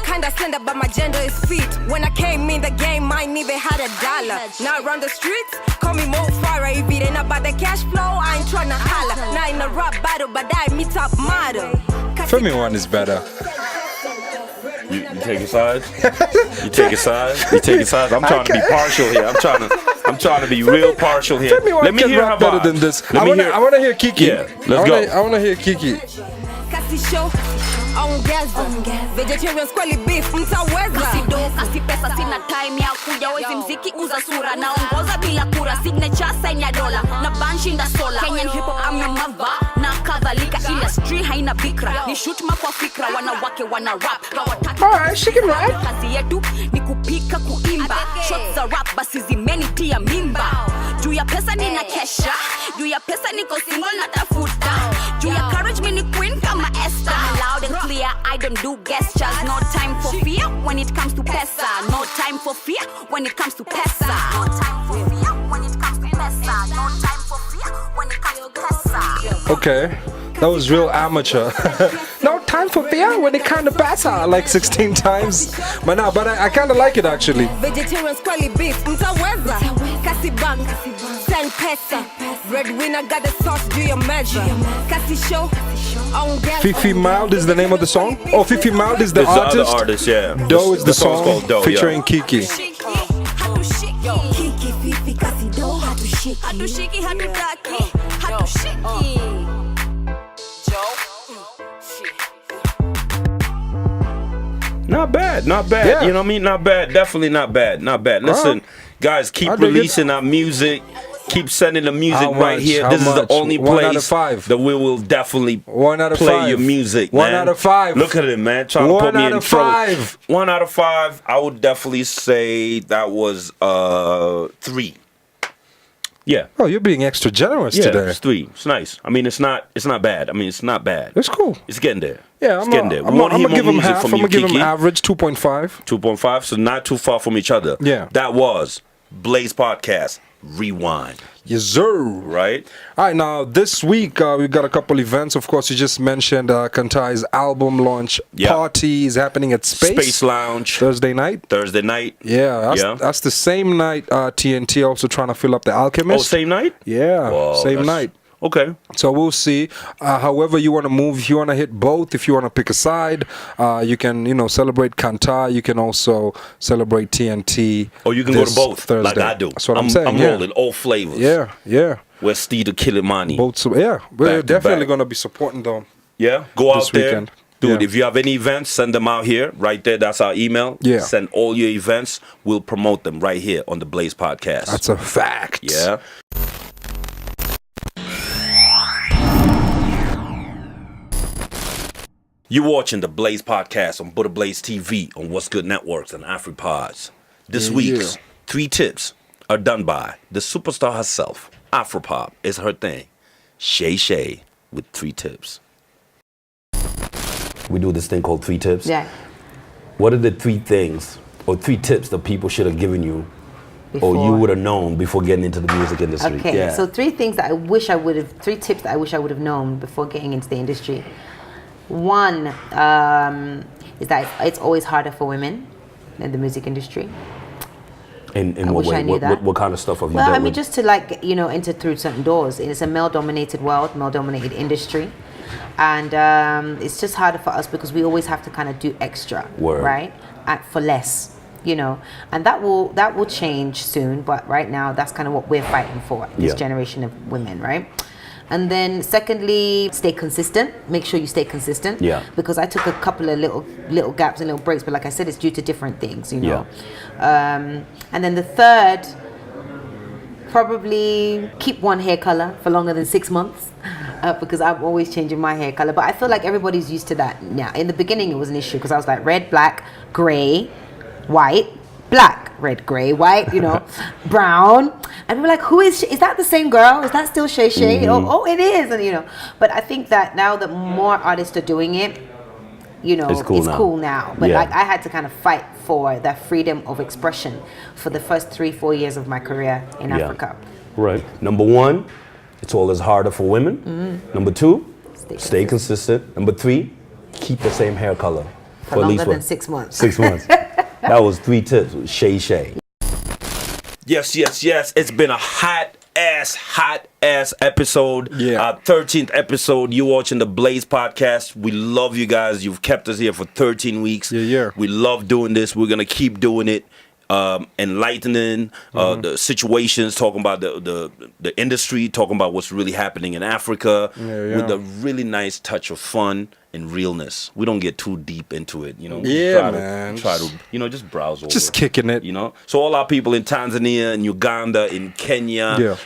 Kinda slender, but my gender is feet. When I came in the game, I ain't even had $1. Now around the streets, call me Mo Farah. If it ain't about the cash flow, I ain't tryna holla. Now in a rap battle, but I meet up model. Femi one is better. You take a side? You take a side? You take a side? I'm trying to be partial here. I'm trying to be real partial here. Let me hear her better than this. I wanna hear Kiki. Yeah, let's go. I wanna hear Kiki. Kasi show, ongeza. Vegetarian squally beef, mtaweza. Kasi do, kasi pesa, sina time ya kuja. Wezi mziki uza sura. Naongoza bila kura, signature sign ya dola. Na banshinda sola. Kenyan hip hop I'm your mother. Na kadhalika industry haina bikra. Ni shoot kwa fikra, wanawake wana rap. Alright, she can rap. Kazi yetu ni kupika kuimba. Shots za rap basi zimenitia mimba. Juu ya pesa nina kesha. Juu ya pesa niko single natafuta. Juu ya courage mini queen kama Esther. Loud and clear, I don't do gestures. No time for fear when it comes to pesa. No time for fear when it comes to pesa. No time for fear when it comes to pesa. No time for fear when it comes to pesa. Okay, that was real amateur. No time for fear when it kind of pass out like 16 times. But I kind of like it actually. Vegetarian squally beef, mtaweza. Kasi bank, send pesa. Breadwinner got the sauce, do your measure. Kasi show, ongeza. Fifi Mild is the name of the song? Oh, Fifi Mild is the artist? The other artist, yeah. Doe is the song called Doe, featuring yeah. Kiki. Kiki, Fifi, kasi do, hatushiki. Hatushiki, hatutaki, hatushiki. Not bad. Yeah. You know what I mean? Not bad. Definitely not bad. Listen, guys, keep releasing our music. Keep sending the music right here. This is the only place that we will definitely play your music, man. 1 out of 5. Look at it, man. Trying to put me in trouble. 1 out of 5. I would definitely say that was 3. Yeah. Oh, you're being extra generous today. Yeah, it's 3. It's nice. I mean, it's not bad. It's not bad. It's cool. It's getting there. Yeah, it's getting there. I'm gonna give him half. I'm gonna give him average 2.5. 2.5, so not too far from each other. Yeah. That was Blaze Podcast Rewind. Yes, sir. Right? All right, now this week we've got a couple events. Of course, you just mentioned Kantai's album launch party is happening at Space Lounge. Thursday night. Yeah, that's the same night TNT also trying to fill up the Alchemist. Oh, same night? Yeah, Whoa, same night. Okay. So we'll see. However you want to move, if you want to hit both, if you want to pick a side, you can, celebrate Kanta. You can also celebrate TNT. Or you can go to both, Thursday. like I do. That's what I'm saying. I'm rolling all flavors. Yeah. We're Steve the Killimani. Both. Yeah, we're definitely going to be supporting them. Yeah, go out there. Weekend. Dude, if you have any events, send them out here. Right there, that's our email. Yeah. Send all your events. We'll promote them right here on the Blaze Podcast. That's a fact. Yeah. You're watching the Blaze Podcast on BuddhaBlaze TV on What's Good Networks and AfriPods. This week's 3 tips are done by the superstar herself. Afropop is her thing. Shay with 3 tips. We do this thing called 3 tips. Yeah. What are the 3 things or 3 tips that people should have given you or you would have known before getting into the music industry? Okay, so 3 tips that I wish I would have known before getting into the industry. 1 is that it's always harder for women in the music industry. In what way? What kind of stuff have you done? Well, I mean, just to enter through certain doors. It's a male-dominated world, male-dominated industry. And it's just harder for us because we always have to kind of do extra, right? For less, and that will change soon. But right now, that's kind of what we're fighting for, this generation of women, right? And then secondly, stay consistent. Make sure you stay consistent. Yeah. Because I took a couple of little gaps and little breaks, but like I said, it's due to different things, Yeah. And then the third, probably keep one hair color for longer than 6 months. Because I'm always changing my hair color, but I feel like everybody's used to that now. In the beginning, it was an issue because I was like red, black, gray, white, black, red, gray, white, brown, and we're like, who is that the same girl? Is that still Shay? Mm-hmm. Oh, it is, and but I think that now that more artists are doing it, it's cool now. But like I had to kind of fight for that freedom of expression for the first 3-4 years of my career in Africa. Right. Number 1. It's always harder for women. Mm-hmm. Number 2, stay consistent. Number 3, keep the same hair color for longer than 6 months. 6 months. That was 3 tips. Shay. Yes. It's been a hot ass episode. Yeah. 13th episode. You watching the Blaze Podcast. We love you guys. You've kept us here for 13 weeks. Yeah. We love doing this. We're gonna keep doing it. Enlightening the situations, talking about the industry, talking about what's really happening in Africa with a really nice touch of fun and realness. We don't get too deep into it, Try to just browse over. Just kicking it. So all our people in Tanzania, in Uganda, in Kenya,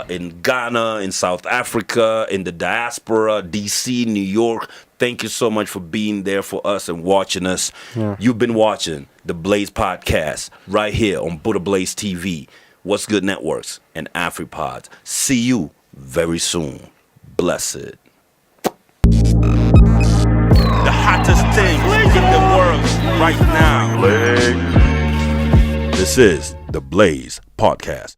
in Ghana, in South Africa, in the diaspora, DC, New York, thank you so much for being there for us and watching us. Yeah. You've been watching the Blaze Podcast right here on BuddhaBlaze TV, What's Good Networks, and AfriPods. See you very soon. Blessed. The hottest thing in the world right now. This is the Blaze Podcast.